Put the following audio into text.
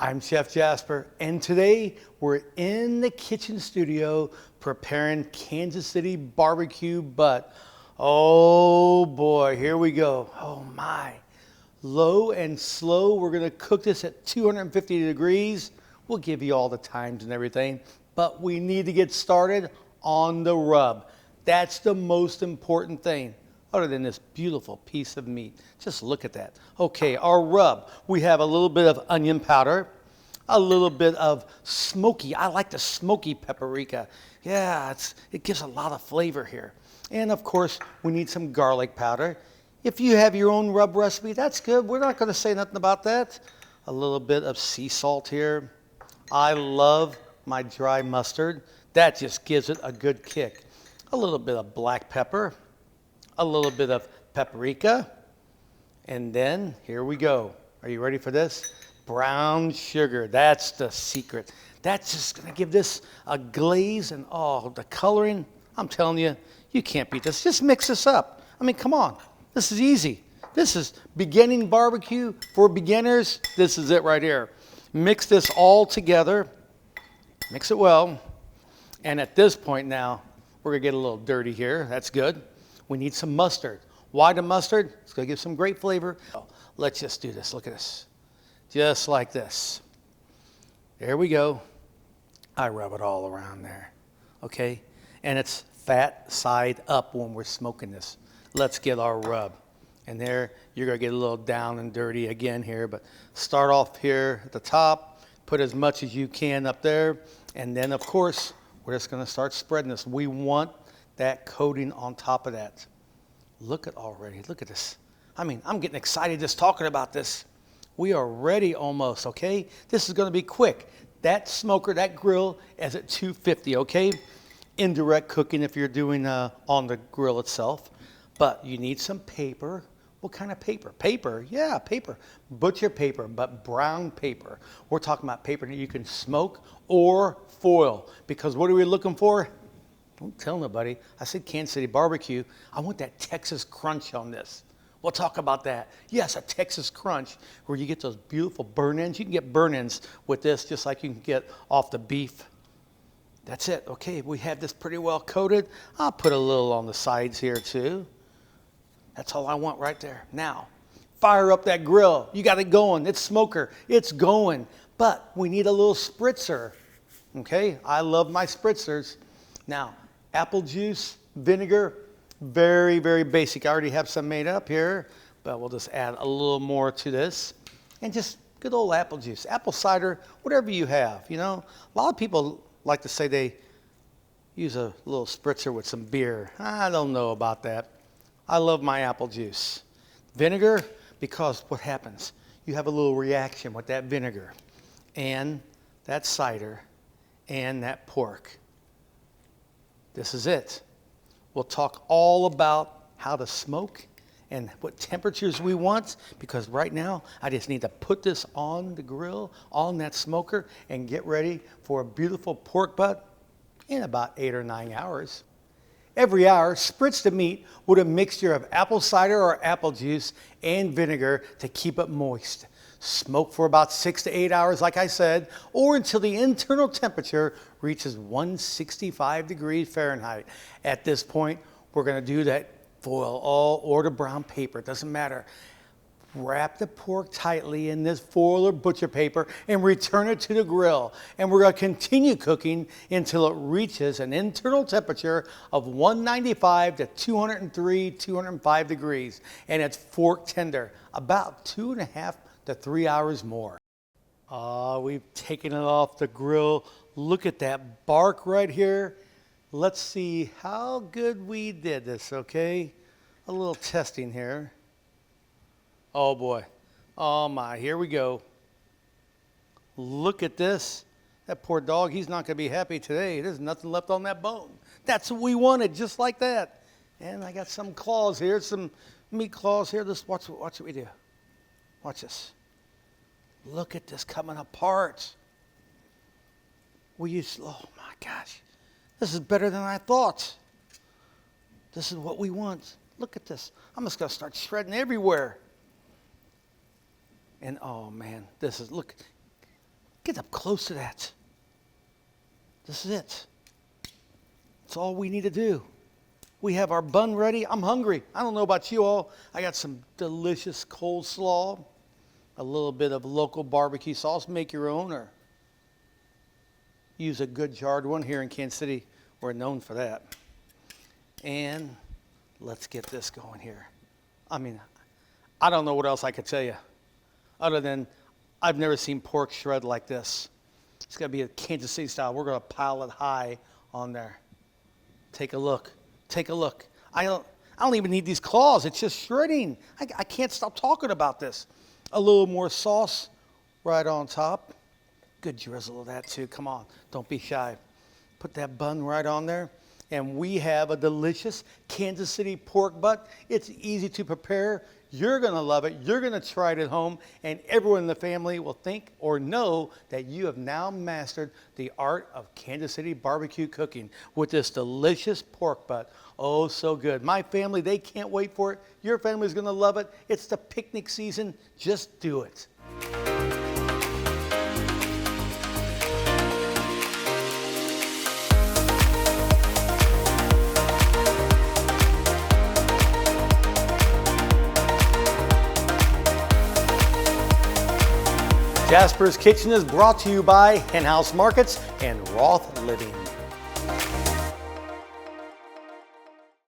I'm Chef Jasper, and today we're in the kitchen studio preparing Kansas City barbecue, but oh boy, here we go. Oh my. Low and slow, we're gonna cook this at 250 degrees. We'll give you all the times and everything, but we need to get started on the rub. That's the most important thing. Other than this beautiful piece of meat. Just look at that. Okay, our rub. We have a little bit of onion powder, a little bit of smoky. I like the smoky paprika. Yeah, it gives a lot of flavor here. And of course, we need some garlic powder. If you have your own rub recipe, that's good. We're not going to say nothing about that. A little bit of sea salt here. I love my dry mustard. That just gives it a good kick. A little bit of black pepper. A little bit of paprika, and then here we go. Are you ready for this? Brown sugar, that's the secret. That's just gonna give this a glaze and oh, the coloring. I'm telling you, you can't beat this. Just mix this up. I mean, come on, this is easy. This is beginning barbecue for beginners. This is it right here. Mix this all together, mix it well, and at this point now, we're gonna get a little dirty here, that's good. We need some mustard. Why the mustard? It's going to give some great flavor. Oh, let's just do this. Look at this. Just like this. There we go. I rub it all around there. Okay? And it's fat side up when we're smoking this. Let's get our rub. And there, you're going to get a little down and dirty again here. But start off here at the top. Put as much as you can up there. And then, of course, we're just going to start spreading this. We want that coating on top of that. Look at this. I mean, I'm getting excited just talking about this. We are ready almost, okay? This is gonna be quick. That smoker, that grill is at 250, okay? Indirect cooking if you're doing on the grill itself. But you need some paper. What kind of paper? Paper, yeah, paper. Butcher paper, but brown paper. We're talking about paper that you can smoke or foil. Because what are we looking for? Don't tell nobody. I said Kansas City barbecue. I want that Texas crunch on this. We'll talk about that. Yes, a Texas crunch where you get those beautiful burn ends. You can get burn ends with this just like you can get off the beef. That's it. Okay, we have this pretty well coated. I'll put a little on the sides here too. That's all I want right there. Now, fire up that grill. You got it going. It's smoker. It's going. But we need a little spritzer. Okay, I love my spritzers. Now, apple juice, vinegar, very, very basic. I already have some made up here, but we'll just add a little more to this. And just good old apple juice, apple cider, whatever you have, you know. A lot of people like to say they use a little spritzer with some beer. I don't know about that. I love my apple juice. Vinegar, because what happens? You have a little reaction with that vinegar and that cider and that pork. This is it. We'll talk all about how to smoke and what temperatures we want, because right now I just need to put this on the grill, on that smoker, and get ready for a beautiful pork butt in about 8 or 9 hours. Every hour, spritz the meat with a mixture of apple cider or apple juice and vinegar to keep it moist. Smoke for about 6 to 8 hours, like I said, or until the internal temperature reaches 165 degrees Fahrenheit. At this point, we're going to do that foil or the brown paper. It doesn't matter. Wrap the pork tightly in this foil or butcher paper and return it to the grill. And we're going to continue cooking until it reaches an internal temperature of 195 to 203, 205 degrees. And it's fork tender, about 2.5 to 3 hours more. We've taken it off the grill. Look at that bark right here. Let's see how good we did this, okay? A little testing here. Oh boy. Oh my, here we go. Look at this. That poor dog, he's not gonna be happy today. There's nothing left on that bone. That's what we wanted, just like that. And I got some claws here, some meat claws here. Just watch what we do. Watch this. Look at this coming apart. Oh my gosh. This is better than I thought. This is what we want. Look at this. I'm just going to start shredding everywhere. And oh man, look. Get up close to that. This is it. That's all we need to do. We have our bun ready. I'm hungry. I don't know about you all. I got some delicious coleslaw, a little bit of local barbecue sauce. Make your own or use a good jarred one. Here in Kansas City, we're known for that. And let's get this going here. I mean, I don't know what else I could tell you other than I've never seen pork shred like this. It's got to be a Kansas City style. We're going to pile it high on there. Take a look. Take a look. I don't even need these claws. It's just shredding. I can't stop talking about this. A little more sauce right on top. Good drizzle of that too. Come on. Don't be shy. Put that bun right on there. And we have a delicious Kansas City pork butt. It's easy to prepare. You're going to love it. You're going to try it at home. And everyone in the family will think or know that you have now mastered the art of Kansas City barbecue cooking with this delicious pork butt. Oh, so good. My family, they can't wait for it. Your family's going to love it. It's the picnic season. Just do it. Jasper's Kitchen is brought to you by Hen House Markets and Roth Living.